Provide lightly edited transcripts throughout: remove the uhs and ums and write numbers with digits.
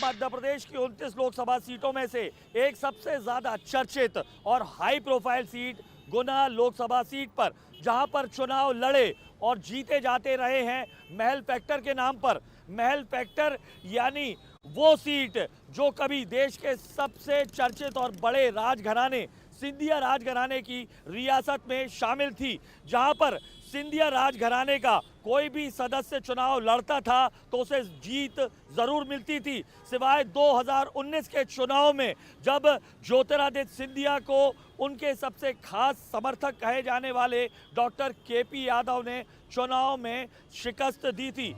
मध्य प्रदेश की 29 लोकसभा सीटों में से एक सबसे ज्यादा चर्चित और हाई प्रोफाइल सीट गुना लोकसभा सीट पर, जहां पर चुनाव लड़े और जीते जाते रहे हैं महल फैक्टर के नाम पर। महल फैक्टर यानी वो सीट जो कभी देश के सबसे चर्चित और बड़े राजघराने सिंधिया राजघराने की रियासत में शामिल थी, जहां पर सिंधिया राजघराने का कोई भी सदस्य चुनाव लड़ता था तो उसे जीत जरूर मिलती थी, सिवाय 2019 के चुनाव में जब ज्योतिरादित्य सिंधिया को उनके सबसे खास समर्थक कहे जाने वाले डॉक्टर केपी यादव ने चुनाव में शिकस्त दी थी।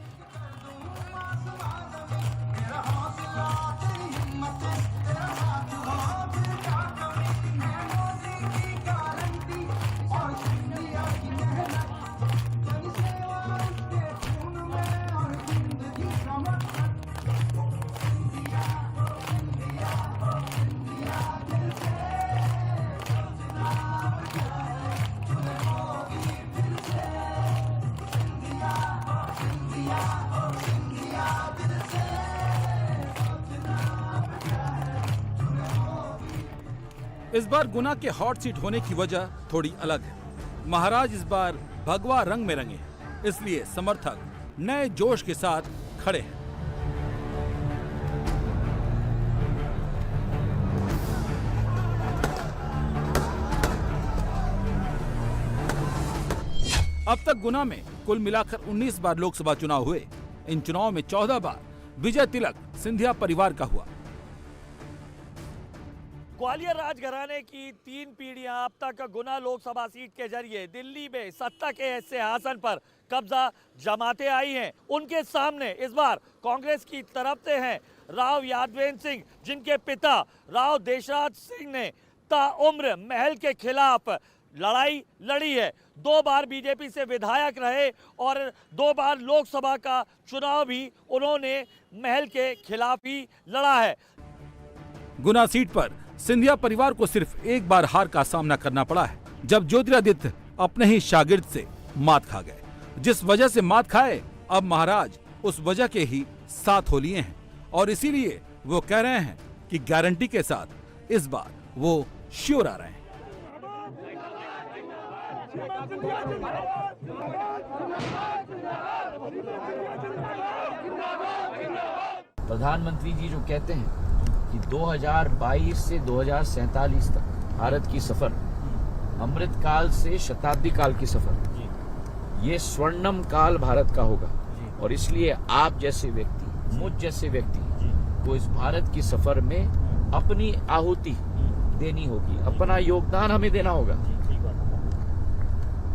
इस बार गुना के हॉट सीट होने की वजह थोड़ी अलग है। महाराज इस बार भगवा रंग में रंगे हैं, इसलिए समर्थक नए जोश के साथ खड़े हैं। अब तक गुना में कुल मिलाकर 19 बार लोकसभा चुनाव हुए। इन चुनावों में 14 बार विजय तिलक सिंधिया परिवार का हुआ। ग्वालियर राजघराने की 3 पीढ़ियां अब तक गुना लोकसभा सीट के जरिए दिल्ली में सत्ता के सिंहासन पर कब्जा जमाते आई हैं। उनके सामने इस बार कांग्रेस की तरफ से हैं राव यादवेंद्र सिंह, जिनके पिता राव देशराज सिंह ने ताउम्र महल के खिलाफ लड़ाई लड़ी है। 2 बार बीजेपी से विधायक रहे और 2 बार लोकसभा का चुनाव भी उन्होंने महल के खिलाफ ही लड़ा है। गुना सीट पर सिंधिया परिवार को सिर्फ एक बार हार का सामना करना पड़ा है, जब ज्योतिरादित्य अपने ही शागिर्द से मात खा गए। जिस वजह से मात खाए, अब महाराज उस वजह के ही साथ हो लिए हैं और इसीलिए वो कह रहे हैं कि गारंटी के साथ इस बार वो श्योर आ रहे हैं। प्रधानमंत्री जी जो कहते हैं कि 2022 से 2047 तक भारत की सफर अमृत काल से शताब्दी काल की सफर, ये स्वर्णम काल भारत का होगा और इसलिए आप जैसे व्यक्ति, मुझ जैसे व्यक्ति को इस भारत की सफर में अपनी आहुति देनी होगी, अपना योगदान हमें देना होगा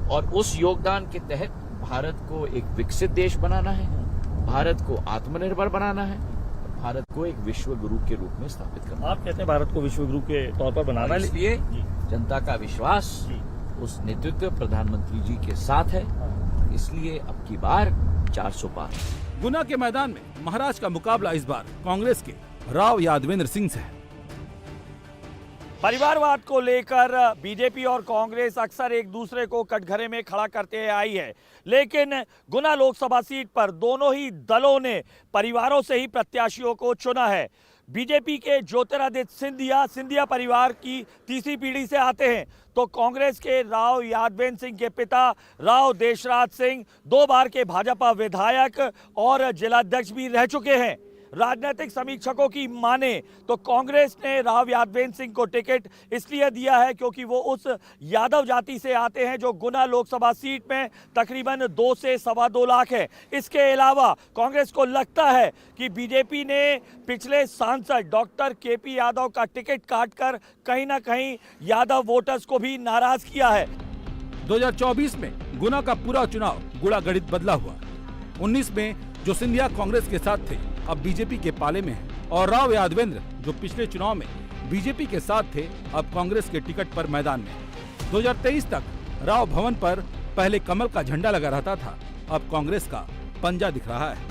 और उस योगदान के तहत भारत को एक विकसित देश बनाना है, भारत को आत्मनिर्भर बनाना है, भारत को एक विश्व गुरु के रूप में स्थापित करना। आप कहते हैं भारत को विश्व गुरु के तौर पर बनाना है, इसलिए जनता का विश्वास उस नेतृत्व प्रधानमंत्री जी के साथ है, इसलिए अब की बार 400 पार। गुना के मैदान में महाराज का मुकाबला इस बार कांग्रेस के राव यादवेंद्र सिंह से है। परिवारवाद को लेकर बीजेपी और कांग्रेस अक्सर एक दूसरे को कटघरे में खड़ा करते आई है, लेकिन गुना लोकसभा सीट पर दोनों ही दलों ने परिवारों से ही प्रत्याशियों को चुना है। बीजेपी के ज्योतिरादित्य सिंधिया परिवार की तीसरी पीढ़ी से आते हैं, तो कांग्रेस के राव यादवेंद्र सिंह के पिता राव देशराज सिंह 2 बार के भाजपा विधायक और जिलाध्यक्ष भी रह चुके हैं। राजनीतिक समीक्षकों की माने तो कांग्रेस ने राव यादवेंद्र सिंह को टिकट इसलिए दिया है क्योंकि वो उस यादव जाति से आते हैं जो गुना लोकसभा सीट में तकरीबन 2 से 2.25 लाख है। इसके अलावा कांग्रेस को लगता है कि बीजेपी ने पिछले सांसद डॉक्टर केपी यादव का टिकट काटकर कहीं ना कहीं यादव वोटर्स को भी नाराज किया है। 2024 में गुना का पूरा चुनाव गुड़ा गणित बदला हुआ। 19 में जो सिंधिया कांग्रेस के साथ थे अब बीजेपी के पाले में है और राव यादवेंद्र जो पिछले चुनाव में बीजेपी के साथ थे अब कांग्रेस के टिकट पर मैदान में। 2023 तक राव भवन पर पहले कमल का झंडा लगा रहता था, अब कांग्रेस का पंजा दिख रहा है।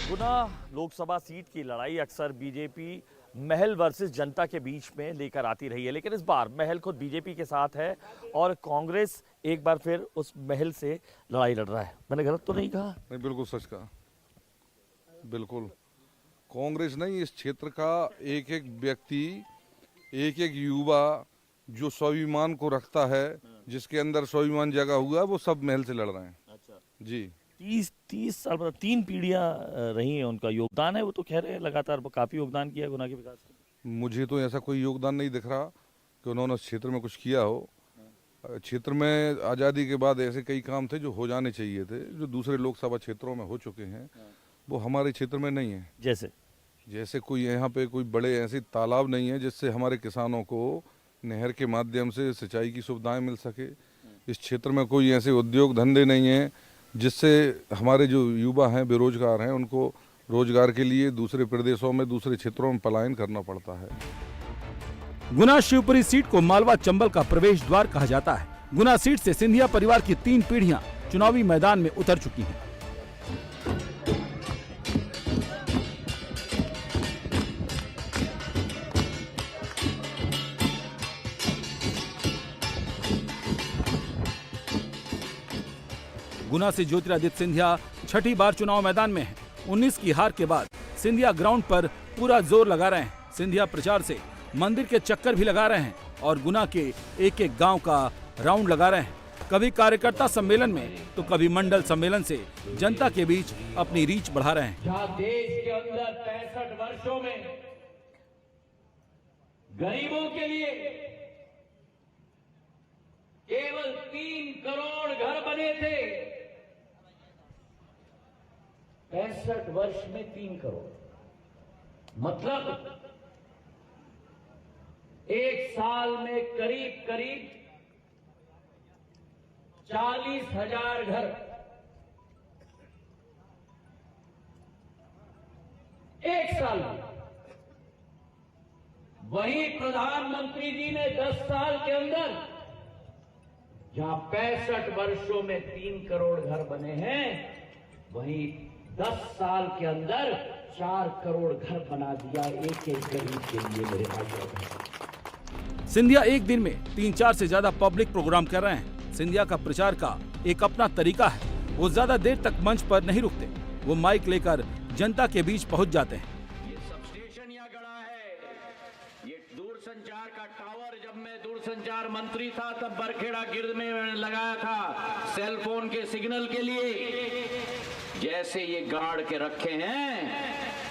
गुना लोकसभा सीट की लड़ाई अक्सर बीजेपी महल वर्सेस जनता के बीच में लेकर आती रही है, लेकिन इस बार महल खुद बीजेपी के साथ है और कांग्रेस एक बार फिर उस महल से लड़ाई लड़ रहा है। मैंने गलत तो नहीं कहा? नहीं, बिल्कुल सच कहा, बिल्कुल। कांग्रेस नहीं, इस क्षेत्र का एक एक व्यक्ति, एक एक युवा जो स्वाभिमान को रखता है, जिसके अंदर स्वाभिमान जगा हुआ है, वो सब महल से लड़ रहे हैं। अच्छा, जी 30 साल मतलब 3 पीढ़ियां रही हैं, उनका योगदान है, वो तो कह रहे हैं लगातार वो काफी योगदान किया है गुना के विकास में। मुझे तो ऐसा कोई योगदान नहीं दिख रहा कि उन्होंने उस क्षेत्र में कुछ किया हो। क्षेत्र में आज़ादी के बाद ऐसे कई काम थे जो हो जाने चाहिए थे, जो दूसरे लोकसभा क्षेत्रों में हो चुके हैं, वो हमारे क्षेत्र में नहीं है। जैसे कोई यहाँ पे कोई बड़े ऐसे तालाब नहीं है जिससे हमारे किसानों को नहर के माध्यम से सिंचाई की सुविधाएं मिल सके। इस क्षेत्र में कोई ऐसे उद्योग धंधे नहीं हैं जिससे हमारे जो युवा हैं, बेरोजगार हैं, उनको रोजगार के लिए दूसरे प्रदेशों में, दूसरे क्षेत्रों में पलायन करना पड़ता है। गुना शिवपुरी सीट को मालवा चंबल का प्रवेश द्वार कहा जाता है। गुना सीट से सिंधिया परिवार की 3 पीढ़ियां चुनावी मैदान में उतर चुकी हैं। गुना से ज्योतिरादित्य सिंधिया छठी बार चुनाव मैदान में हैं। 19 की हार के बाद सिंधिया ग्राउंड पर पूरा जोर लगा रहे हैं। सिंधिया प्रचार से मंदिर के चक्कर भी लगा रहे हैं और गुना के एक एक गांव का राउंड लगा रहे हैं। कभी कार्यकर्ता सम्मेलन में तो कभी मंडल सम्मेलन से जनता के बीच अपनी रीच बढ़ा रहे हैं। जहां देश के अंदर 65 वर्षों में गरीबों के लिए केवल 3 करोड़ घर बने थे, 65 वर्ष में 3 करोड़, मतलब एक साल में करीब करीब 40,000 घर। एक साल में। वहीं प्रधानमंत्री जी ने 10 साल के अंदर, जहां 65 वर्षों में 3 करोड़ घर बने हैं, वहीं 10 साल के अंदर 4 करोड़ घर बना दिया एक एक गरीब के लिए। मेरे भाइयों, सिंधिया एक दिन में 3-4 से ज्यादा पब्लिक प्रोग्राम कर रहे हैं। सिंधिया का प्रचार का एक अपना तरीका है। वो ज्यादा देर तक मंच पर नहीं रुकते, वो माइक लेकर जनता के बीच पहुंच जाते हैं। ये सब स्टेशन यहाँ गड़ा है, ये दूरसंचार का टावर जब मैं दूरसंचार मंत्री था तब बरखेड़ा गिर्द में मैंने लगाया था सेल फोन के सिग्नल के लिए। जैसे ये गाड़ के रखे हैं,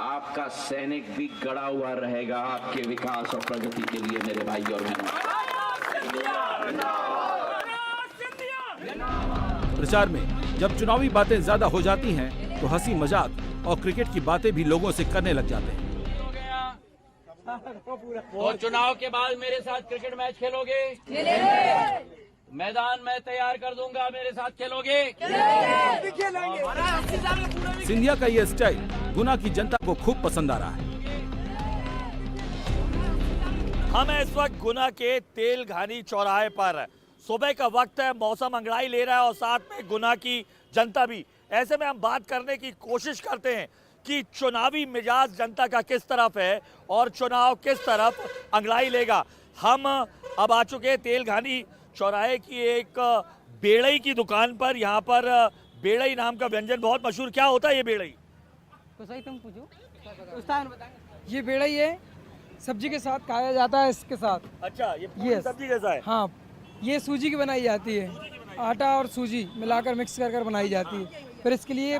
आपका सैनिक भी गड़ा हुआ रहेगा आपके विकास और प्रगति के लिए। मेरे भाई और बहनों, प्रचार में जब चुनावी बातें ज्यादा हो जाती हैं तो हंसी मजाक और क्रिकेट की बातें भी लोगों से करने लग जाते हैं। तो चुनाव के बाद मेरे साथ क्रिकेट मैच खेलोगे? मैदान मैं तैयार कर दूंगा, मेरे साथ खेलोगे? सिंधिया का ये स्टाइल गुना की जनता को खूब पसंद आ रहा है। हम इस वक्त गुना के तेलघानी चौराहे पर, सुबह का वक्त है, मौसम अंगड़ाई ले रहा है और साथ में गुना की जनता भी। ऐसे में हम बात करने की कोशिश करते हैं कि चुनावी मिजाज जनता का किस तरफ है और चुनाव किस तरफ अंगड़ाई लेगा। हम अब आ चुके हैं तेलघानी चौराहे की एक बेड़ई की दुकान पर। यहाँ पर बेड़ई नाम का व्यंजन बहुत मशहूर। क्या होता है ये बेड़ई? तो सही तुम पूछो, उस्ताद बताएंगे। ये बेड़ई है, सब्जी के साथ खाया जाता है इसके साथ। अच्छा, ये पूरी सब्जी जैसा है? हाँ, ये सूजी की बनाई जाती है, आटा और सूजी मिलाकर मिक्स कर बनाई जाती है। फिर इसके लिए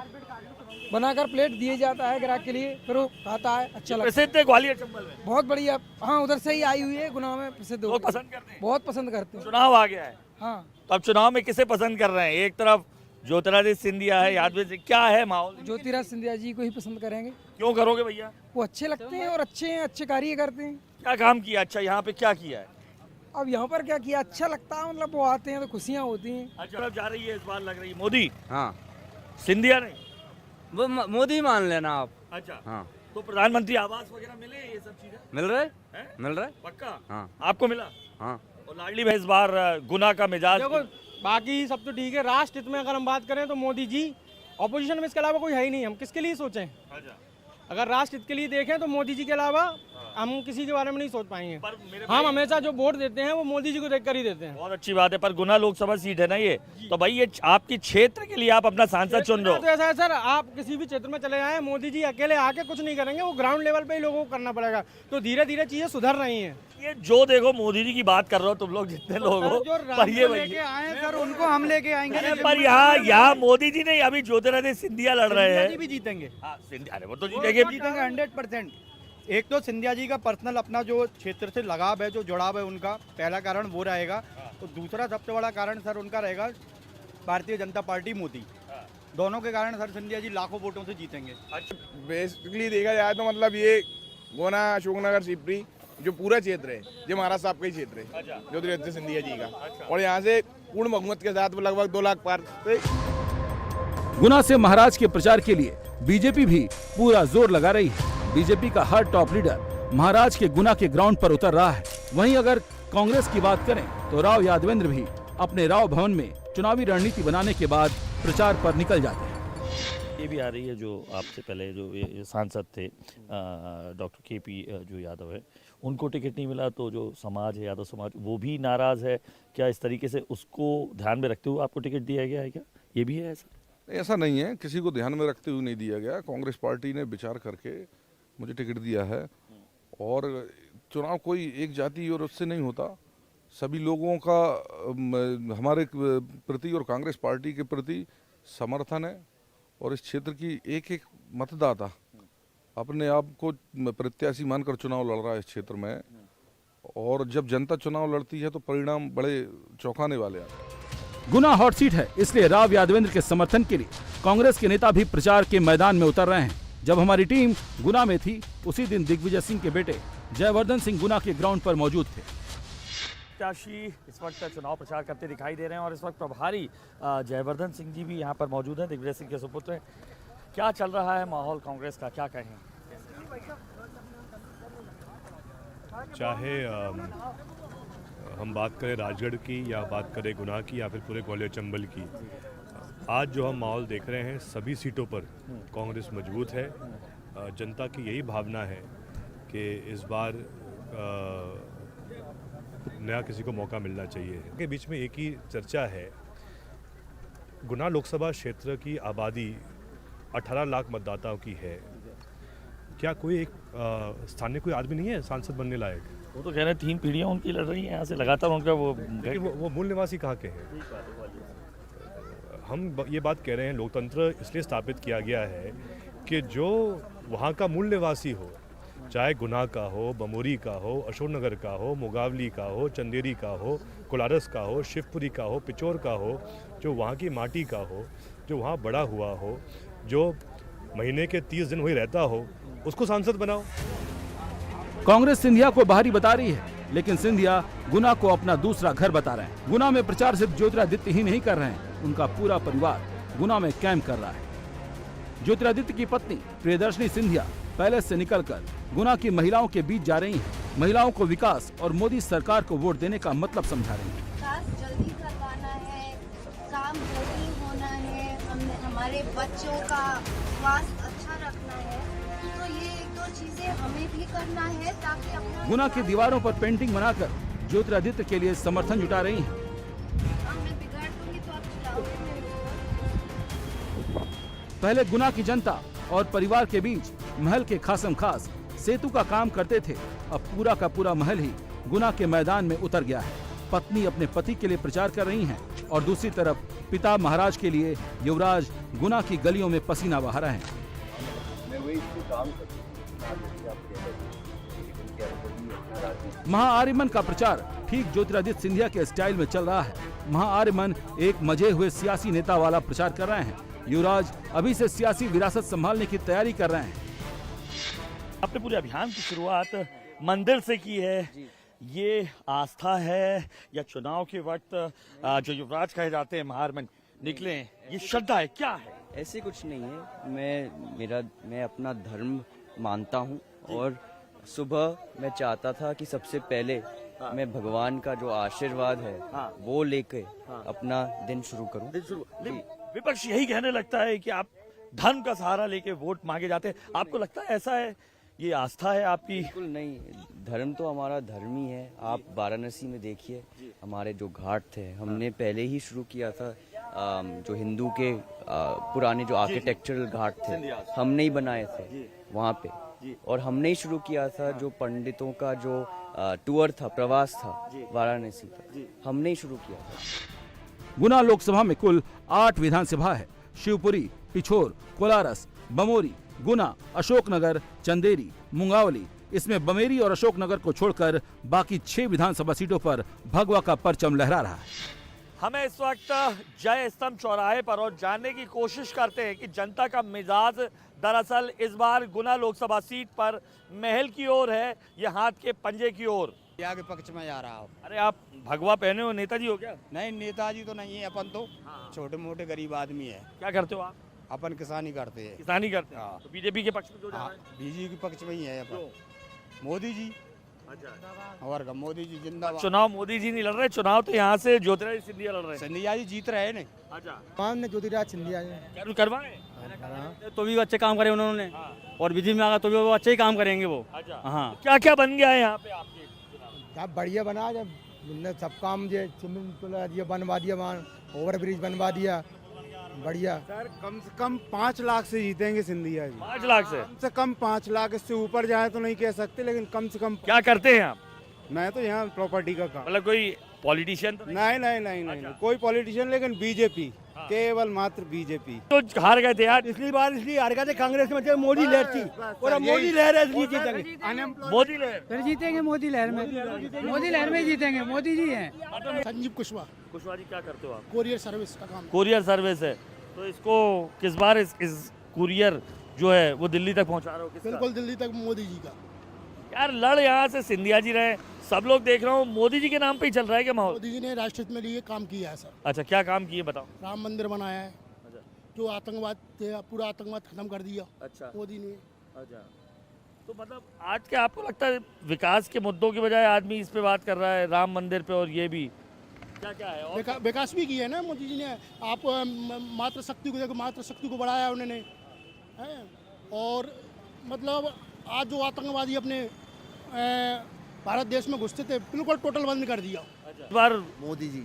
बनाकर प्लेट दिए जाता है ग्राहक के लिए, फिर वो खाता है, अच्छा लगता है। प्रसिद्ध है ग्वालियर चंबल में, बहुत बढ़िया। हाँ, उधर से ही आई हुई है, गुना में प्रसिद्ध। लोग पसंद करते हैं, बहुत पसंद करते हैं। चुनाव आ गया है, हाँ, तो अब चुनाव में किसे पसंद कर रहे हैं? एक तरफ ज्योतिरादित्य सिंधिया है, यादव सिंह, क्या है माहौल? ज्योतिरादित्य सिंधिया जी को ही पसंद करेंगे। क्यों करोगे भैया? वो अच्छे लगते हैं और अच्छे हैं, अच्छे कार्य करते हैं। क्या काम किया? अच्छा, यहाँ पे क्या किया है? अब यहाँ पर क्या किया, अच्छा लगता है, मतलब वो आते हैं तो खुशियाँ होती हैं। अच्छा, जा रही है इस बार, लग रही है मोदी। हाँ, सिंधिया नहीं, वो मोदी मान लेना आप। अच्छा, हाँ, तो प्रधानमंत्री आवास वगैरह मिले, ये सब चीजें मिल रहे हैं? मिल रहे। पक्का? हाँ, आपको मिला? हाँ। और लाडली भाई इस बार गुना का मिजाज? देखो, बाकी सब तो ठीक है, राष्ट्र हित में अगर हम बात करें तो मोदी जी, ऑपोजिशन में इसके अलावा कोई है ही नहीं, हम किसके लिए सोचें? अच्छा, अगर राष्ट्र हित के लिए देखें तो मोदी जी के अलावा हम किसी के बारे में नहीं सोच पाएंगे। पर मेरे हम हमेशा जो वोट देते हैं वो मोदी जी को देखकर ही देते हैं। बहुत अच्छी बात है, पर गुना लोकसभा सीट है ना ये, तो भाई ये आपकी क्षेत्र के लिए आप अपना सांसद चुन रहे तो ऐसा है सर, आप किसी भी क्षेत्र में चले जाएं, मोदी जी अकेले आके कुछ नहीं करेंगे, वो ग्राउंड लेवल पे ही लोगों को करना पड़ेगा। तो धीरे धीरे चीजें सुधर रही हैं। ये जो देखो मोदी जी की बात कर रहे हो तुम लोग जितने लोग हो, जो पर ये लेके आए सर उनको हम लेके आएंगे। अरे पर यहाँ मोदी जी नहीं, अभी ज्योतिरादित्य सिंधिया लड़ रहे सिंधिया जी हैं। भी जीतेंगे, हाँ, सिंधिया, अरे वो तो जीतेंगे। जीतेंगे 100%। एक तो सिंधिया जी का पर्सनल अपना जो क्षेत्र से लगाव है, जो जुड़ाव है उनका, पहला कारण वो रहेगा। तो दूसरा सबसे बड़ा कारण सर उनका रहेगा भारतीय जनता पार्टी मोदी, दोनों के कारण सर सिंधिया जी लाखों वोटों से जीतेंगे। बेसिकली देखा जाए तो मतलब ये गोना अशोकनगर सिपरी जो पूरा क्षेत्र है ये महाराज साहब का ही क्षेत्र है, ज्योतिरादित्य सिंधिया जी का। और यहाँ से पूर्ण बहुमत के साथ लगभग 2 लाख पार से गुना से महाराज के प्रचार के लिए बीजेपी भी पूरा जोर लगा रही है। बीजेपी का हर टॉप लीडर महाराज के गुना के ग्राउंड पर उतर रहा है। वहीं अगर कांग्रेस की बात करें तो राव यादवेंद्र भी अपने राव भवन में चुनावी रणनीति बनाने के बाद प्रचार पर निकल जाते हैं। ये भी आ रही है जो आपसे पहले जो ये सांसद थे डॉक्टर केपी जो यादव है, उनको टिकट नहीं मिला, तो जो समाज है यादव समाज वो भी नाराज है। क्या इस तरीके से उसको ध्यान में रखते हुए आपको टिकट दिया गया है क्या? ये भी है ऐसा? ऐसा नहीं है, किसी को ध्यान में रखते हुए नहीं दिया गया। कांग्रेस पार्टी ने विचार करके मुझे टिकट दिया है। और चुनाव कोई एक जाति और उससे नहीं होता, सभी लोगों का हमारे प्रति और कांग्रेस पार्टी के प्रति समर्थन है। और इस क्षेत्र की एक एक मतदाता अपने आप को प्रत्याशी मानकर चुनाव लड़ रहा है इस क्षेत्र में। और जब जनता चुनाव लड़ती है तो परिणाम बड़े चौंकाने वाले आते हैं। गुना हॉट सीट है, इसलिए राव यादवेंद्र के समर्थन के लिए कांग्रेस के नेता भी प्रचार के मैदान में उतर रहे हैं। जब हमारी टीम गुना में थी उसी दिन दिग्विजय सिंह के बेटे जयवर्धन सिंह गुना के ग्राउंड पर मौजूद थे। प्रत्याशी इस वक्त चुनाव प्रचार करते दिखाई दे रहे हैं और इस वक्त प्रभारी जयवर्धन सिंह जी भी यहाँ पर मौजूद हैं, दिग्विजय सिंह के सुपुत्र हैं। क्या चल रहा है माहौल कांग्रेस का, क्या कहें? चाहे हम बात करें राजगढ़ की या बात करें गुना की या फिर पूरे ग्वालियर चंबल की, आज जो हम माहौल देख रहे हैं सभी सीटों पर कांग्रेस मजबूत है। जनता की यही भावना है कि इस बार नया किसी को मौका मिलना चाहिए। के बीच में एक ही चर्चा है, गुना लोकसभा क्षेत्र की आबादी 18 लाख मतदाताओं की है। क्या कोई एक स्थानीय कोई आदमी नहीं है सांसद बनने लायक? वो तो कह रहे हैं 3 पीढ़ियाँ उनकी लड़ रही हैं यहाँ से लगातार, उनका वो मूल निवासी कहाँ के हैं? हम ये बात कह रहे हैं, लोकतंत्र इसलिए स्थापित किया गया है कि जो वहाँ का मूल निवासी हो, चाहे गुना का हो, बमोरी का हो, अशोकनगर का हो, मुगावली का हो, चंदेरी का हो, कोलारस का हो, शिवपुरी का हो, पिचौर का हो, जो वहाँ की माटी का हो, जो वहाँ बड़ा हुआ हो, जो महीने के 30 दिन वही रहता हो, उसको सांसद बनाओ। कांग्रेस सिंधिया को बाहरी बता रही है, लेकिन सिंधिया गुना को अपना दूसरा घर बता रहे हैं। गुना में प्रचार सिर्फ ज्योतिरादित्य ही नहीं कर रहे हैं, उनका पूरा परिवार गुना में कैंप कर रहा है। ज्योतिरादित्य की पत्नी प्रियदर्शनी सिंधिया पैलेस से निकलकर गुना की महिलाओं के बीच जा रही हैं। महिलाओं को विकास और मोदी सरकार को वोट देने का मतलब समझा रही हैं। विकास जल्दी करवाना है, काम जल्दी होना है, हमारे बच्चों का स्वास्थ्य अच्छा रखना है, तो ये 1-2 चीजें हमें भी करना है ताकि अपना गुना की दीवारों पर पेंटिंग बनाकर ज्योतिरादित्य के लिए समर्थन जुटा रही हैं। मैं बिगाड़ दूंगी तो आप चलाओगे नहीं। पहले गुना की जनता और परिवार के बीच महल के खासम खास सेतु का काम करते थे, अब पूरा का पूरा महल ही गुना के मैदान में उतर गया है। पत्नी अपने पति के लिए प्रचार कर रही हैं और दूसरी तरफ पिता महाराज के लिए युवराज गुना की गलियों में पसीना बहा रहे हैं। महाआर्यमन का प्रचार ठीक ज्योतिरादित्य सिंधिया के स्टाइल में चल रहा है। महाआर्यमन एक मजे हुए सियासी नेता वाला प्रचार कर रहे हैं। युवराज अभी से सियासी विरासत संभालने की तैयारी कर रहे हैं। आपने पूरे अभियान की शुरुआत मंदिर से की है, ये आस्था है या चुनाव के वक्त जो युवराज कहे जाते हैं महाआर्यमन निकले, ये श्रद्धा है, क्या है? ऐसे कुछ नहीं है। मैं अपना धर्म मानता हूँ और सुबह मैं चाहता था कि सबसे पहले मैं भगवान का जो आशीर्वाद है वो लेके अपना दिन शुरू करूँ। विपक्ष यही कहने लगता है कि आप धर्म का सहारा लेके वोट मांगे जाते हैं। आपको लगता है ऐसा है ये आस्था है आपकी? बिल्कुल नहीं, धर्म तो हमारा धर्म ही है। आप वाराणसी में देखिए, हमारे जो घाट थे हमने पहले ही शुरू किया था। जो हिंदू के पुराने जो आर्किटेक्चरल घाट थे हमने ही बनाए थे वहाँ पे, और हमने ही शुरू किया था। जो पंडितों का जो टूर था, प्रवास था वाराणसी का, हमने ही शुरू किया था। गुना लोकसभा में कुल 8 विधानसभा है। शिवपुरी, पिछोर, कोलारस, बमोरी, गुना, अशोकनगर, चंदेरी, मुंगावली, इसमें बमेरी और अशोकनगर को छोड़कर बाकी 6 विधानसभा सीटों पर भगवा का परचम लहरा रहा है। हमें इस वक्त जय स्तंभ चौराहे पर और जानने की कोशिश करते हैं कि जनता का मिजाज दरअसल इस बार गुना लोकसभा सीट पर महल की ओर है या हाथ के पंजे की ओर। आगे पक्ष में जा रहा हूँ। अरे आप भगवा पहने हो, नेताजी हो क्या? नहीं, नेताजी तो नहीं है, अपन तो छोटे मोटे गरीब आदमी है। क्या करते हो आप? अपन किसानी करते हैं। किसानी करते हैं। तो बीजेपी के पक्ष में जो जा रहा है? बीजेपी के पक्ष में ही है अपन। मोदी जी। अच्छा, और मोदी जी जिंदाबाद। चुनाव मोदी जी नहीं लड़ रहे, चुनाव तो यहाँ से ज्योतिरादित्य सिंधिया लड़ रहे हैं। सिंधिया जी जीत रहे हैं। अच्छा, ज्योतिरादित्य सिंधिया करवाए तो भी अच्छे काम करे उन्होंने, और बीजेपी में आगा तो भी वो अच्छे ही काम करेंगे वो। अच्छा, हाँ, क्या क्या बन गया है यहाँ पे आपके चुनाव? बढ़िया बना, जब सब काम जो स्विमिंग पूल बनवा दिया, वहाँ ओवर ब्रिज बनवा दिया, बढ़िया। सर कम से कम 5 लाख से जीतेंगे सिंधिया जी। 5 लाख से? कम से कम 5 लाख, इससे ऊपर जाए तो नहीं कह सकते, लेकिन कम से कम। क्या करते हैं आप? मैं तो यहाँ प्रॉपर्टी का काम। मतलब कोई पॉलिटिशियन तो नहीं नहीं नहीं नहीं, नहीं कोई पॉलिटिशियन, लेकिन बीजेपी, केवल मात्र बीजेपी। तो हार गए थे यार। पिछली बार इसलिए हार गए थे, कांग्रेस में मोदी लहर थी, और मोदी लहर है इसलिए जीतेंगे। मोदी लहर फिर जीतेंगे मोदी लहर में, मोदी लहर में जीतेंगे, मोदी जी हैं। संजीव कुशवाहा, कुशवाहा जी क्या करते हो आप? कोरियर सर्विस का काम। कुरियर सर्विस है, तो इसको किस बार इस कुरियर जो है वो दिल्ली तक पहुंचा रहे हो? बिल्कुल दिल्ली तक मोदी जी का। यार लड़ यहाँ से सिंधिया जी रहे, सब लोग देख रहा हूँ, मोदी जी के नाम पे ही चल रहा है क्या माहौल? मोदी जी ने राष्ट्रहित में लिए काम किया है सर। अच्छा, क्या काम किए बताओ? राम मंदिर बनाया है, जो आतंकवाद थे पूरा आतंकवाद खत्म कर दिया। अच्छा, मोदी ने। अच्छा, तो मतलब आज क्या आपको लगता है विकास के मुद्दों की बजाय आदमी इस पे बात कर रहा है, राम मंदिर पे, और ये भी क्या है? और विकास भी किया है ना मोदी जी ने। आप मातृ शक्ति को देखो, मातृ शक्ति को बढ़ाया उन्होंने, है। और मतलब आज जो आतंकवादी अपने भारत देश में घुसते थे, बिल्कुल टोटल बंद कर दिया। इस बार मोदी जी।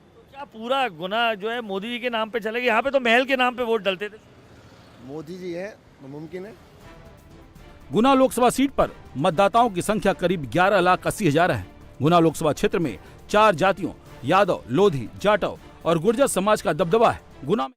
तो क्या पूरा गुना जो है मोदी जी के नाम पे चलेगा? यहाँ पे तो महल के नाम पे वोट डलते थे। मोदी जी है, मुमकिन है। गुना लोकसभा सीट पर मतदाताओं की संख्या करीब 11,80,000 है। गुना लोकसभा क्षेत्र में 4 जातियों यादव, लोधी, जाटव और गुर्जर समाज का दबदबा है। गुना में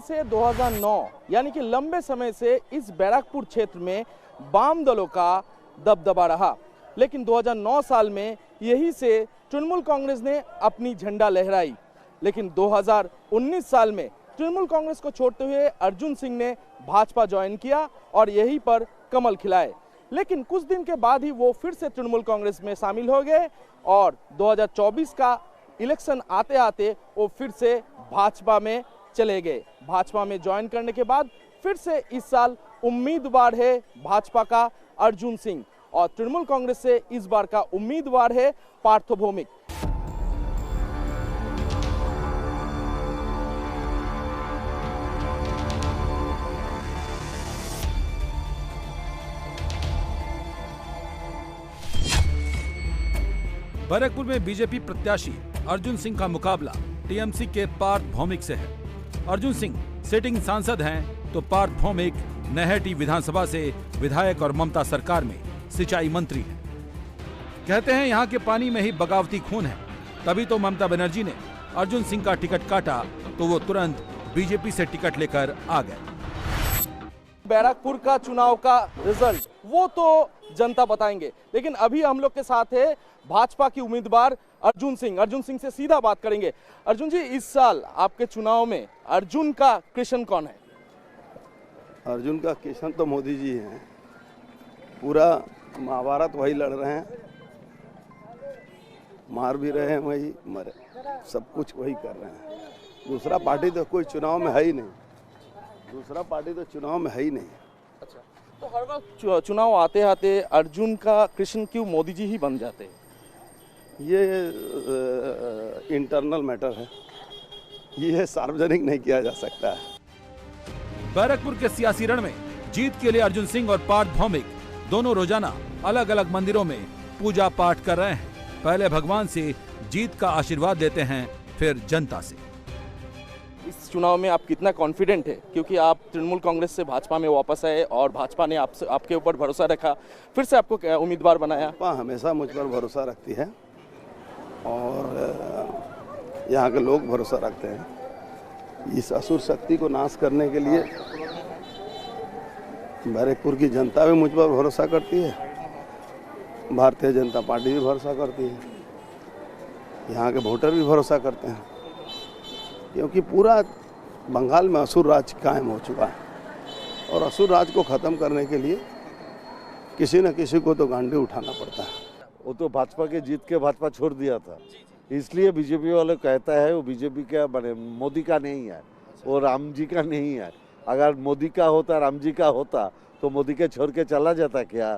से 2009 यानी कि लंबे समय से इस बैरकपुर क्षेत्र में वाम दलों का दबदबा रहा, लेकिन 2009 साल में यही से तृणमूल कांग्रेस ने अपनी झंडा लहराई। लेकिन 2019 साल में तृणमूल कांग्रेस को छोड़ते हुए अर्जुन सिंह ने भाजपा ज्वाइन किया और यहीं पर कमल खिलाए। लेकिन कुछ दिन के बाद ही वो फिर से तृणमूल कांग्रेस में शामिल हो गए और 2024 का इलेक्शन आते आते वो फिर से भाजपा में चले गए। भाजपा में ज्वाइन करने के बाद फिर से इस साल उम्मीदवार है भाजपा का अर्जुन सिंह और तृणमूल कांग्रेस से इस बार का उम्मीदवार है पार्थ भौमिक। बैरकपुर में बीजेपी प्रत्याशी अर्जुन सिंह का मुकाबला टीएमसी के पार्थ भौमिक से है। अर्जुन सिंह सिटिंग सांसद हैं तो पार्थ भौमिक नैहटी विधानसभा से विधायक और ममता सरकार में सिंचाई मंत्री हैं। कहते हैं यहाँ के पानी में ही बगावती खून है, तभी तो ममता बनर्जी ने अर्जुन सिंह का टिकट काटा तो वो तुरंत बीजेपी से टिकट लेकर आ गए। बैरकपुर का चुनाव का रिजल्ट वो तो जनता बताएंगे, लेकिन अभी हम लोग के साथ है भाजपा की उम्मीदवार अर्जुन सिंह। अर्जुन सिंह से सीधा बात करेंगे। अर्जुन जी, इस साल आपके चुनाव में अर्जुन का कृष्ण कौन है? अर्जुन का किशन तो मोदी जी हैं, पूरा महाभारत वही लड़ रहे हैं, मार भी रहे हैं वही, मरे, सब कुछ वही कर रहे हैं। दूसरा पार्टी तो कोई चुनाव में है ही नहीं, दूसरा पार्टी तो चुनाव में है ही नहीं। अच्छा, तो हर वक्त चुनाव आते आते अर्जुन का कृष्ण क्यों मोदी जी ही बन जाते हैं? ये इंटरनल मैटर है, ये सार्वजनिक नहीं किया जा सकता है। बैरकपुर के सियासी रण में जीत के लिए अर्जुन सिंह और पार्थ भौमिक दोनों रोजाना अलग अलग मंदिरों में पूजा पाठ कर रहे हैं। पहले भगवान से जीत का आशीर्वाद लेते हैं, फिर जनता से। इस चुनाव में आप कितना कॉन्फिडेंट है, क्योंकि आप तृणमूल कांग्रेस से भाजपा में वापस आए और भाजपा ने आपके ऊपर भरोसा रखा, फिर से आपको उम्मीदवार बनाया? भाजपा हमेशा मुझ पर भरोसा रखती है और यहाँ के लोग भरोसा रखते हैं। इस असुर शक्ति को नाश करने के लिए बैरकपुर की जनता भी मुझ पर भरोसा करती है, भारतीय जनता पार्टी भी भरोसा करती है, यहाँ के वोटर भी भरोसा करते हैं, क्योंकि पूरा बंगाल में असुर राज कायम हो चुका है और असुर राज को ख़त्म करने के लिए किसी न किसी को तो गांडी उठाना पड़ता है। वो तो भाजपा के जीत के भाजपा छोड़ दिया था, इसलिए बीजेपी वाले कहता है वो बीजेपी का बने मोदी का नहीं है, वो राम जी का नहीं है। अगर मोदी का होता, राम जी का होता तो मोदी के छोड़ के चला जाता क्या?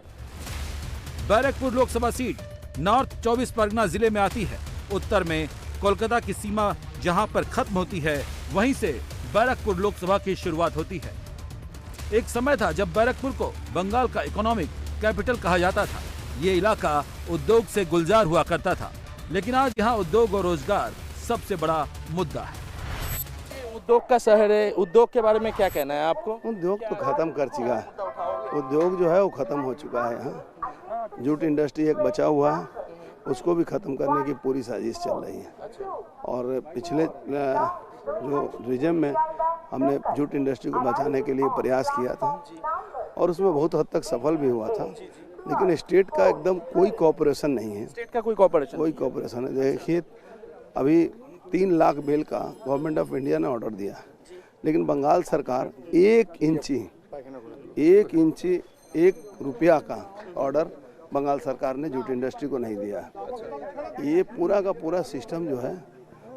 बैरकपुर लोकसभा सीट नॉर्थ 24 परगना जिले में आती है। उत्तर में कोलकाता की सीमा जहां पर खत्म होती है, वहीं से बैरकपुर लोकसभा की शुरुआत होती है। एक समय था जब बैरकपुर को बंगाल का इकोनॉमिक कैपिटल कहा जाता था। ये इलाका उद्योग से गुलजार हुआ करता था, लेकिन आज यहाँ उद्योग और रोजगार सबसे बड़ा मुद्दा है। उद्योग का शहर है, उद्योग के बारे में क्या कहना है आपको? उद्योग तो खत्म कर चुका है, उद्योग जो है वो खत्म हो चुका है। यहाँ जूट इंडस्ट्री एक बचा हुआ है, उसको भी खत्म करने की पूरी साजिश चल रही है। और पिछले जो रीजन में हमने जूट इंडस्ट्री को बचाने के लिए प्रयास किया था और उसमें बहुत हद तक सफल भी हुआ था, लेकिन स्टेट का एकदम कोई कोऑपरेशन नहीं है। स्टेट का कोई कोऑपरेशन है। देखिए, अभी 3 लाख बेल का गवर्नमेंट ऑफ इंडिया ने ऑर्डर दिया, लेकिन बंगाल सरकार 1 इंची 1 रुपया का ऑर्डर बंगाल सरकार ने जूट इंडस्ट्री को नहीं दिया है। ये पूरा का पूरा सिस्टम जो है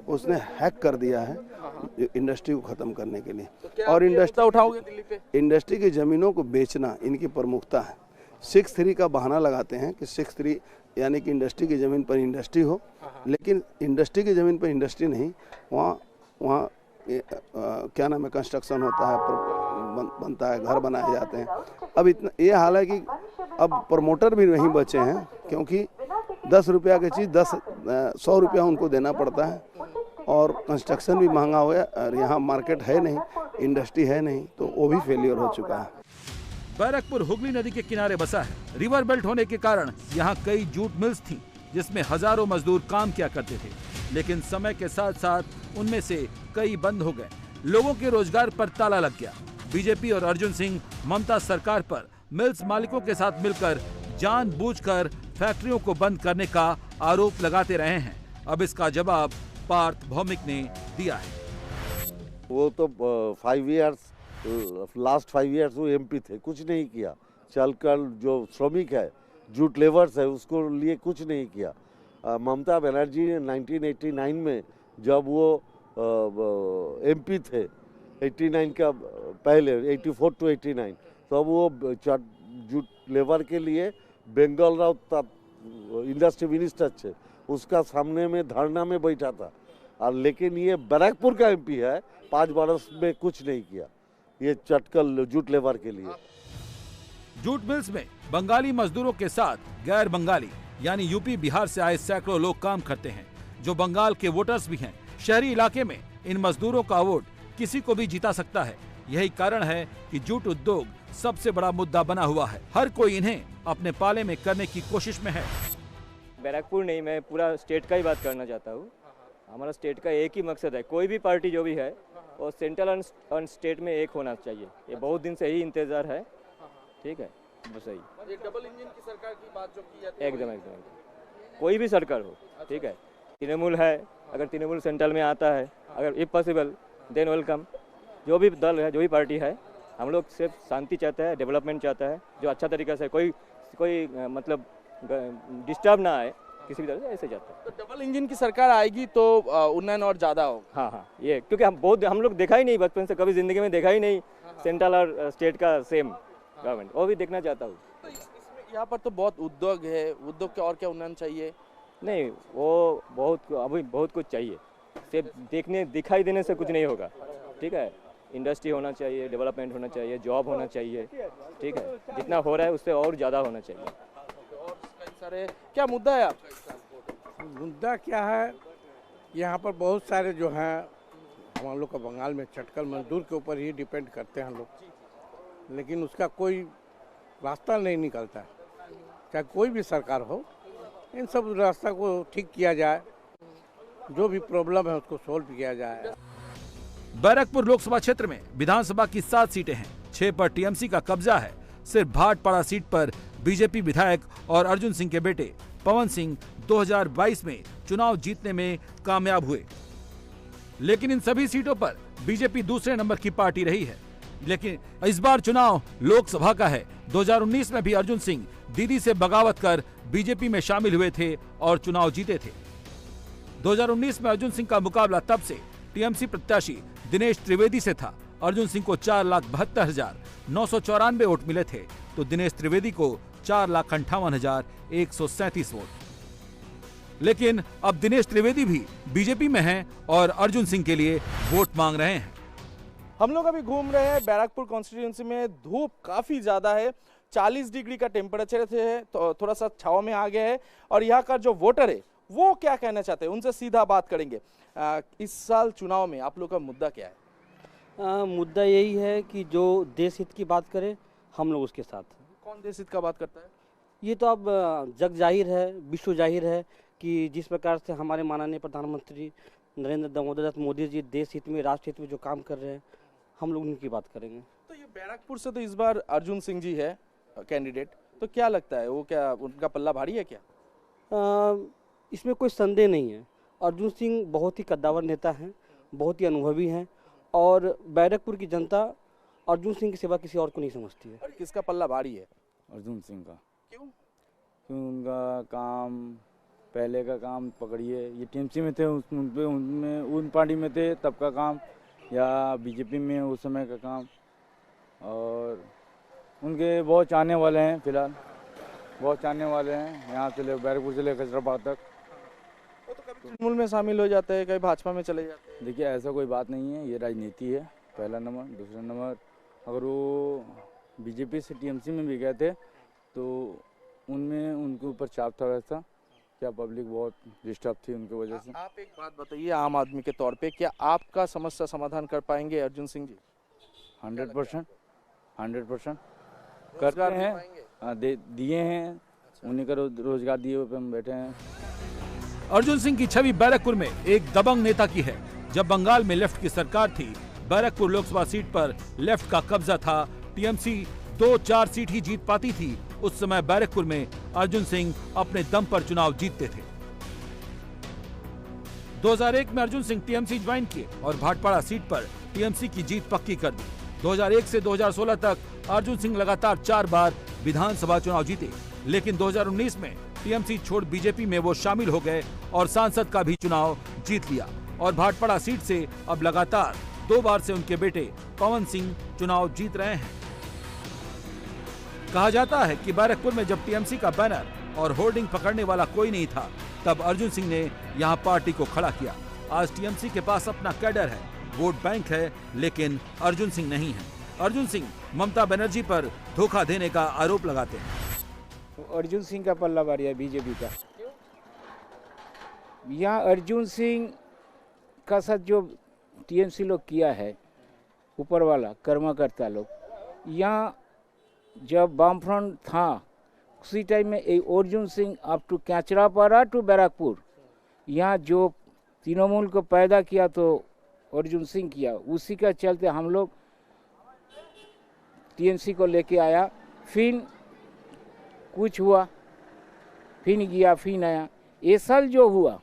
उसने हैक कर दिया है इंडस्ट्री को ख़त्म करने के लिए। तो और इंडस्ट्री उठाओगे दिल्ली पे? इंडस्ट्री की ज़मीनों को बेचना इनकी प्रमुखता है। 6-3 का बहाना लगाते हैं कि 6-3 यानी कि इंडस्ट्री की ज़मीन पर इंडस्ट्री हो, लेकिन इंडस्ट्री की ज़मीन पर इंडस्ट्री नहीं, वहाँ क्या नाम है, कंस्ट्रक्शन होता है, बनता है, घर बनाए जाते हैं। अब इतना ये हाल है कि अब प्रमोटर भी नहीं बचे हैं, क्योंकि 10 रुपया की चीज़ 100 रुपया उनको देना पड़ता है और कंस्ट्रक्शन भी महंगा हो गया और यहाँ मार्केट है नहीं, इंडस्ट्री है नहीं, तो वो भी फेलियर हो चुका है। बैरकपुर हुगली नदी के किनारे बसा है। रिवर बेल्ट होने के कारण यहाँ कई जूट मिल्स थीं, जिसमें हजारों मजदूर काम किया करते थे, लेकिन समय के साथ साथ उनमें से कई बंद हो गए। लोगों के रोजगार पर ताला लग गया। बीजेपी और अर्जुन सिंह ममता सरकार पर मिल्स मालिकों के साथ मिलकर जानबूझकर फैक्ट्रियों को बंद करने का आरोप लगाते रहे हैं। अब इसका जवाब पार्थ भौमिक ने दिया है। वो तो 5 इयर्स लास्ट 5 इयर्स वो एमपी थे, कुछ नहीं किया। चलकर जो श्रमिक है, जूट लेबर्स है, उसको लिए कुछ नहीं किया। ममता बनर्जी ने 1989 में जब वो एमपी थे, 89 का पहले 84 to 89, तब वो जूट लेबर के लिए बेंगल राव इंडस्ट्री मिनिस्टर थे, उसका सामने में धरना में बैठा था। और लेकिन ये बैरकपुर का एमपी है, 5 बरस में कुछ नहीं किया ये चटकल जूट लेबर के लिए। जूट मिल्स में बंगाली मजदूरों के साथ गैर बंगाली यानी यूपी बिहार से आए सैकड़ों लोग काम करते हैं, जो बंगाल के वोटर्स भी हैं। शहरी इलाके में इन मजदूरों का वोट किसी को भी जिता सकता है। यही कारण है कि जूट उद्योग सबसे बड़ा मुद्दा बना हुआ है। हर कोई इन्हें अपने पाले में करने की कोशिश में है। बैरकपुर नहीं, मैं पूरा स्टेट का ही बात करना चाहता हूँ। हमारा स्टेट का एक ही मकसद है, कोई भी पार्टी जो भी है वो सेंट्रल और स्टेट में एक होना चाहिए। ये बहुत दिन से ही इंतजार है, ठीक है, बस यही। डबल इंजन की सरकार की बात जो की जाती है, एकदम कोई भी सरकार हो, ठीक है। तृणमूल है, अगर तृणमूल सेंट्रल में आता है, अगर इफ पॉसिबल देन वेलकम। जो भी दल है, जो भी पार्टी है, हम लोग सिर्फ शांति चाहते हैं, डेवलपमेंट चाहता है, जो अच्छा तरीका से कोई मतलब डिस्टर्ब ना आए किसी भी तरह से, ऐसे चाहते हैं। तो डबल इंजन की सरकार आएगी तो उन्नयन और ज़्यादा होगा। हाँ, ये क्योंकि हम लोग देखा ही नहीं, बचपन से कभी ज़िंदगी में देखा ही नहीं सेंट्रल और स्टेट का सेम गवर्नमेंट, वो भी देखना चाहता हूँ। यहाँ पर तो बहुत उद्योग है, उद्योग के और क्या उन्नयन चाहिए? नहीं, वो अभी बहुत कुछ चाहिए, सिर्फ दिखाई देने से कुछ नहीं होगा, ठीक है। इंडस्ट्री होना चाहिए, डेवलपमेंट होना चाहिए, जॉब होना चाहिए, ठीक है। जितना हो रहा है उससे और ज़्यादा होना चाहिए। और कई सारे क्या मुद्दा है आपका? मुद्दा क्या है, यहाँ पर बहुत सारे जो हैं हम लोग का बंगाल में चटकल मजदूर के ऊपर ही डिपेंड करते हैं हम लोग, लेकिन उसका कोई रास्ता नहीं निकलता है। चाहे कोई भी सरकार हो, इन सब रास्ता को ठीक किया जाए, जो भी प्रॉब्लम है उसको सोल्व किया जाए। बैरकपुर लोकसभा क्षेत्र में विधानसभा की 7 सीटें हैं, 6 पर टीएमसी का कब्जा है। सिर्फ भाटपाड़ा सीट पर बीजेपी विधायक और अर्जुन सिंह के बेटे पवन सिंह 2022 में चुनाव जीतने में कामयाब हुए, लेकिन इन सभी सीटों पर बीजेपी दूसरे नंबर की पार्टी रही है। लेकिन इस बार चुनाव लोकसभा का है। 2019 में भी अर्जुन सिंह दीदी से बगावत कर बीजेपी में शामिल हुए थे और चुनाव जीते थे। 2019 में अर्जुन सिंह का मुकाबला तब से टीएमसी प्रत्याशी दिनेश त्रिवेदी से था। अर्जुन सिंह को 4,72,994 वोट मिले थे, तो दिनेश त्रिवेदी को 4,58,137 वोट। लेकिन अब दिनेश त्रिवेदी भी बीजेपी में हैं और अर्जुन सिंह के लिए वोट मांग रहे हैं। हम लोग अभी घूम रहे हैं बैरकपुर कॉन्स्टिट्यूंसी में। धूप काफी ज्यादा है, 40 डिग्री का टेम्परेचर है, तो थोड़ा सा छाव में आ गया है। और यहाँ का जो वोटर है वो क्या कहना चाहते हैं, उनसे सीधा बात करेंगे। इस साल चुनाव में आप लोग का मुद्दा क्या है? मुद्दा यही है कि जो देश हित की बात करे, हम लोग उसके साथ। कौन देश हित का बात करता है? ये तो अब जग जाहिर है, विश्व जाहिर है कि जिस प्रकार से हमारे माननीय प्रधानमंत्री नरेंद्र दामोदर दास मोदी जी देश हित में, राष्ट्र हित में जो काम कर रहे हैं, हम लोग उनकी बात करेंगे। तो ये बैरकपुर से तो इस बार अर्जुन सिंह जी है कैंडिडेट, तो क्या लगता है वो क्या उनका पल्ला भारी है क्या? इसमें कोई संदेह नहीं है। अर्जुन सिंह बहुत ही कद्दावर नेता हैं, बहुत ही अनुभवी हैं, और बैरकपुर की जनता अर्जुन सिंह की सिवा किसी और को नहीं समझती है। और किसका पल्ला भारी है? अर्जुन सिंह का। क्यों? उनका काम, पहले का काम पकड़िए, ये टीएमसी में थे उनमें उन पार्टी में थे तब का काम, या बीजेपी में उस समय का काम, और उनके बहुत चाहने वाले हैं। फिलहाल बहुत चाहने वाले हैं, यहाँ से ले बैरकपुर से लेकर खजराबाद तक। वो तो कभी तृणमूल में शामिल हो जाते हैं, कभी भाजपा में चले जाते हैं। देखिए, ऐसा कोई बात नहीं है, ये राजनीति है, पहला नंबर। दूसरा नंबर, अगर वो बीजेपी से टीएमसी में भी गए थे तो उनमें उनके ऊपर चाप था वैसा, क्या पब्लिक बहुत डिस्टर्ब थी उनकी वजह से। आप एक बात बताइए आम आदमी के तौर पे, क्या आपका समस्या समाधान कर पाएंगे अर्जुन सिंह जी? 100% करते हैं। हाँ, दिए हैं, उन्हीं का रोजगार दिए हुए पे हम बैठे हैं। अर्जुन सिंह की छवि बैरकपुर में एक दबंग नेता की है। जब बंगाल में लेफ्ट की सरकार थी, बैरकपुर लोकसभा सीट पर लेफ्ट का कब्जा था। टीएमसी 2-4 सीट ही जीत पाती थी। उस समय बैरकपुर में अर्जुन सिंह अपने दम पर चुनाव जीतते थे। 2001 में अर्जुन सिंह टीएमसी ज्वाइन किए और भाटपाड़ा सीट पर टीएमसी की जीत पक्की कर दी। 2001 से 2016 तक अर्जुन सिंह लगातार 4 बार विधानसभा चुनाव जीते, लेकिन 2019 में टीएमसी छोड़ बीजेपी में वो शामिल हो गए और सांसद का भी चुनाव जीत लिया। और भाटपाड़ा सीट से अब लगातार 2 बार से उनके बेटे पवन सिंह चुनाव जीत रहे हैं। कहा जाता है कि बैरकपुर में जब टीएमसी का बैनर और होर्डिंग पकड़ने वाला कोई नहीं था, तब अर्जुन सिंह ने यहां पार्टी को खड़ा किया। आज टीएमसी के पास अपना कैडर है, वोट बैंक है, लेकिन अर्जुन सिंह नहीं है। अर्जुन सिंह ममता बनर्जी पर धोखा देने का आरोप लगाते हैं। अर्जुन सिंह का पल्ला भारी है बीजेपी का। यहाँ अर्जुन सिंह का साथ जो टीएमसी लोग किया है, ऊपर वाला कर्मकर्ता लोग, यहाँ जब वामफ्रंट था उसी टाइम में Arjun Singh up to Kanchrapara to Barrackpore, यहाँ जो तृणमूल को पैदा किया तो अर्जुन सिंह किया। उसी का चलते हम लोग टीएमसी को लेके आया, फिर कुछ हुआ, फिर गया, फिर आया। ये साल जो हुआ,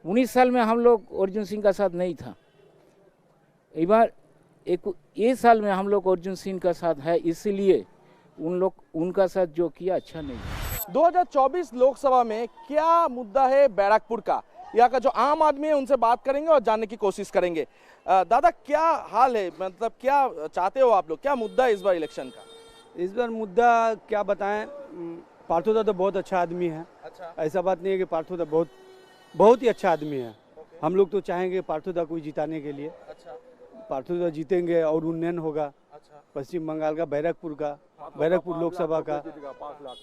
19 साल में हम लोग अर्जुन सिंह का साथ नहीं था। एक बार एक ये साल में हम लोग अर्जुन सिंह का साथ है, इसीलिए उनका साथ जो किया अच्छा नहीं है। 2024 लोकसभा में क्या मुद्दा है बैरकपुर का, यहाँ का जो आम आदमी है उनसे बात करेंगे और जानने की कोशिश करेंगे। दादा क्या हाल है, मतलब क्या चाहते हो आप लोग, क्या मुद्दा है इस बार इलेक्शन का? इस बार मुद्दा क्या बताएं, पार्थोदा तो बहुत अच्छा आदमी है। अच्छा। ऐसा बात नहीं है कि पार्थोदा बहुत ही अच्छा आदमी है। हम लोग तो चाहेंगे पार्थोदा को जिताने के लिए। अच्छा। पार्थोदा जीतेंगे और उन्नयन होगा। अच्छा। पश्चिम बंगाल का बैरकपुर लोकसभा का 5 लाख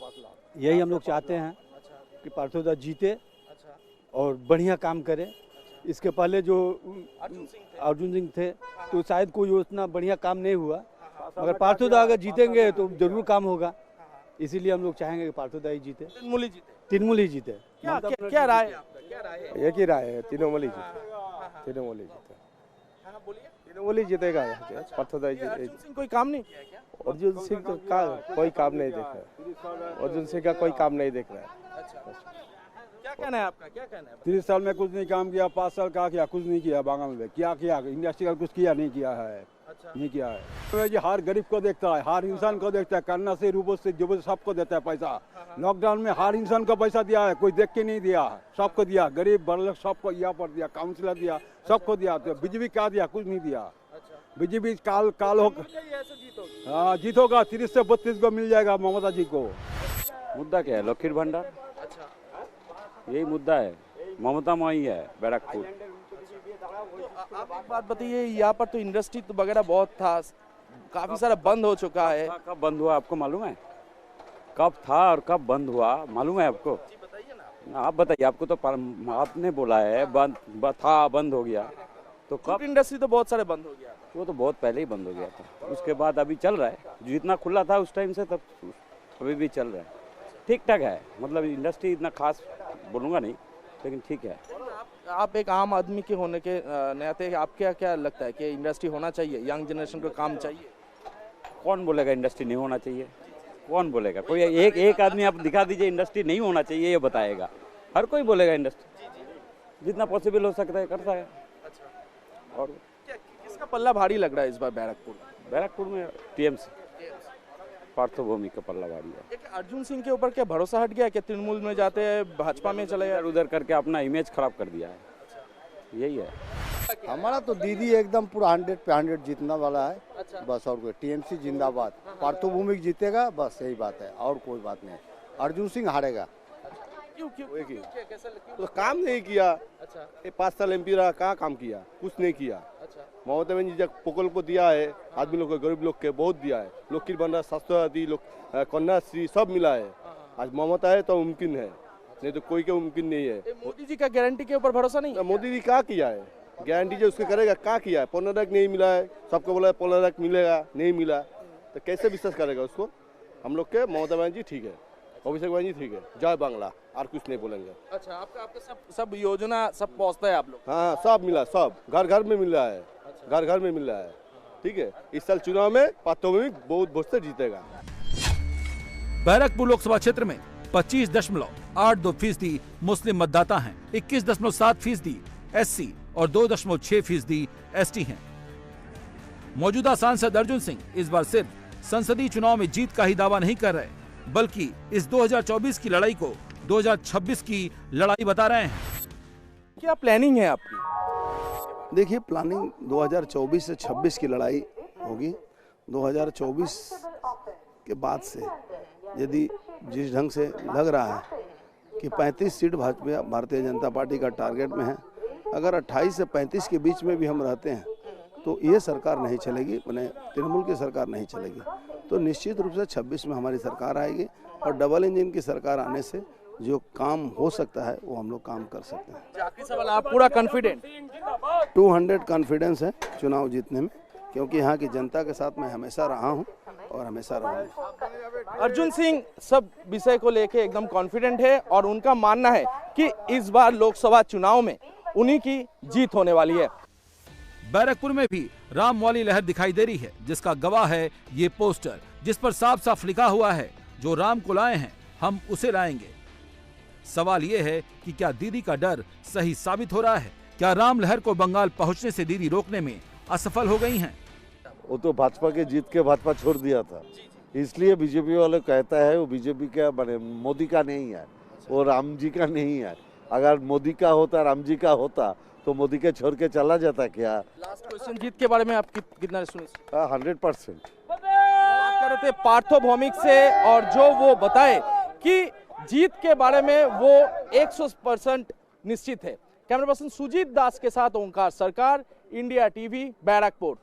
यही हम लोग चाहते हैं। अच्छा। कि पार्थोदा जीते। अच्छा। और बढ़िया काम करे। इसके पहले जो अर्जुन सिंह थे तो शायद कोई उतना बढ़िया काम नहीं हुआ, मगर पार्थोदा अगर जीतेंगे तो जरूर काम होगा। इसीलिए हम लोग चाहेंगे कि पार्थोदा ही जीते, तृणमूल ही जीते। क्या राय है आपका? क्या राय है? एक ही राय है, तृणमूल ही जीतेगा। पार्थोदा अर्जुन सिंह कोई काम नहीं किया क्या? अर्जुन सिंह तो कोई काम नहीं देख रहा है। अर्जुन सिंह का कोई काम नहीं देख रहा है। क्या कहना है आपका, क्या कहना है? 30 साल में कुछ नहीं काम किया, 5 साल का किया, कुछ नहीं किया बंगाल में। क्या किया? इंडस्ट्री का कुछ किया नहीं किया है। अच्छा। नहीं किया है। ये हर गरीब को देखता है, हर इंसान को देखता है, करना से रूपों से जो सबको देता है पैसा। लॉकडाउन में हर इंसान को पैसा दिया है, कोई देख के नहीं दिया, सबको दिया। गरीब बड़े सबको यहाँ पर दिया, काउंसिलर दिया, सबको दिया। तो बीजेपी क्या दिया? कुछ नहीं दिया। बीजेपी काल हो, हाँ जीतोगा। 30 से 32 को मिल जाएगा ममता जी को। मुद्दा क्या है? लखीर भंडार। अच्छा। यही मुद्दा है, ममता माई है बैरकपुर। आप एक बात बताइए, यहाँ पर तो इंडस्ट्री तो वगैरह बहुत था, काफी सारा बंद हो चुका है। कब बंद हुआ आपको मालूम है? कब था और कब बंद हुआ मालूम है आपको? बताइए ना। आप बताइए, आपको तो आपने बोला है बंद हो गया, तो कब? इंडस्ट्री तो बहुत सारे बंद हो गया। वो तो बहुत पहले ही बंद हो गया था, उसके बाद अभी चल रहा है। जितना खुला था उस टाइम से तब अभी भी चल रहा है, ठीक ठाक है। मतलब इंडस्ट्री इतना खास बोलूँगा नहीं, लेकिन ठीक है। आप एक आम आदमी के होने के नाते आपको क्या लगता है कि इंडस्ट्री होना चाहिए, यंग जनरेशन को काम चाहिए? कौन बोलेगा इंडस्ट्री नहीं होना चाहिए? कौन बोलेगा? कोई एक आदमी आप दिखा दीजिए इंडस्ट्री नहीं होना चाहिए, ये बताएगा। हर कोई बोलेगा इंडस्ट्री जितना पॉसिबल हो सकता है करता है। अच्छा। और किसका पल्ला भारी लग रहा है इस बार बैरकपुर में? टीएमसी पार्थभूमि का पल्ला भारी है। अर्जुन सिंह के ऊपर क्या भरोसा हट गया कि तृणमूल में जाते हैं, भाजपा में चले गए, उधर करके अपना इमेज खराब कर दिया है। यही है। हमारा तो दीदी एकदम पूरा 100 पे 100 जीतने वाला है। अच्छा। बस और कोई टीएमसी जिंदाबाद, पार्थभूमि जीतेगा, बस यही बात है और कोई बात नहीं। अर्जुन सिंह हारेगा। क्यों? तो काम नहीं किया। अच्छा। 5 साल एमपी रहा, कहाँ काम किया? कुछ नहीं किया। अच्छा। ममता बनर्जी जी प्रकल्प को दिया है, आदमी लोग को, गरीब लोग के बहुत दिया है। लखीर भंडार, स्वास्थ्य लोग, कन्याश्री सब मिला है। आज ममता है तो मुमकिन है, नहीं तो कोई के मुमकिन नहीं है। मोदी जी का गारंटी के ऊपर भरोसा नहीं? मोदी जी क्या किया है? गारंटी जो उसके करेगा, क्या किया है? 15 लाख नहीं मिला है, सबको बोला 15 लाख मिलेगा, नहीं मिला, तो कैसे विश्वास करेगा उसको? हम लोग के ममता बनर्जी ठीक है, अभिषेक बनर्जी ठीक है, जय बांग्ला, और कुछ नहीं बोलेंगे। अच्छा। आपका सब योजना सब पहुँचता है आप लोग? हाँ, सब मिला, सब घर घर में मिल रहा है। अच्छा। घर में मिल रहा है। ठीक है, इस साल चुनाव में पार्थभूमि बहुत से जीतेगा। बैरकपुर लोकसभा क्षेत्र में 25.82% मुस्लिम मतदाता हैं, 21.7% एससी और 2.6% एसटी हैं। मौजूदा सांसद अर्जुन सिंह इस बार सिर्फ संसदीय चुनाव में जीत का ही दावा नहीं कर रहे, बल्कि इस 2024 की लड़ाई को 2026 की लड़ाई बता रहे हैं। क्या प्लानिंग है आपकी? देखिए, प्लानिंग 2024 से 26 की लड़ाई होगी। 2024 के बाद से यदि जिस ढंग से लग रहा है कि 35 सीट भाजपा भारतीय जनता पार्टी का टारगेट में है, अगर 28 से 35 के बीच में भी हम रहते हैं तो ये सरकार नहीं चलेगी, मैंने तृणमूल की सरकार नहीं चलेगी। तो निश्चित रूप से 26 में हमारी सरकार आएगी और डबल इंजन की सरकार आने से जो काम हो सकता है वो हम लोग काम कर सकते हैं। आखिरी सवाल, आप पूरा कॉन्फिडेंट? 200 कॉन्फिडेंस है चुनाव जीतने में, क्योंकि यहाँ की जनता के साथ मैं हमेशा रहा हूँ और हमेशा रहूँगा। अर्जुन सिंह सब विषय को लेके एकदम कॉन्फिडेंट है और उनका मानना है कि इस बार लोकसभा चुनाव में उन्हीं की जीत होने वाली है। बैरकपुर में भी राम वाली लहर दिखाई दे रही है, जिसका गवाह है ये पोस्टर, जिस पर साफ साफ लिखा हुआ है, जो राम को लाए हैं हम उसे लाएंगे। सवाल ये है कि क्या दीदी का डर सही साबित हो रहा है? क्या राम लहर को बंगाल पहुंचने से दीदी रोकने में असफल हो गई हैं? वो तो भाजपा के जीत के भाजपा छोड़ दिया था, इसलिए बीजेपी वाले कहता है वो बीजेपी का बने मोदी का नहीं है, वो राम जी का नहीं है। अगर मोदी का होता, राम जी का होता तो मोदी के छोड़ के चला जाता क्या? लास्ट क्वेश्चन, जीत के बारे में आप कितना सुने? 100%। बात कर रहे थे पार्थो भौमिक से और जो वो बताए कि जीत के बारे में वो 100% निश्चित है। कैमरा पर्सन सुजीत दास के साथ ओंकार सरकार, इंडिया टीवी, बैरकपुर।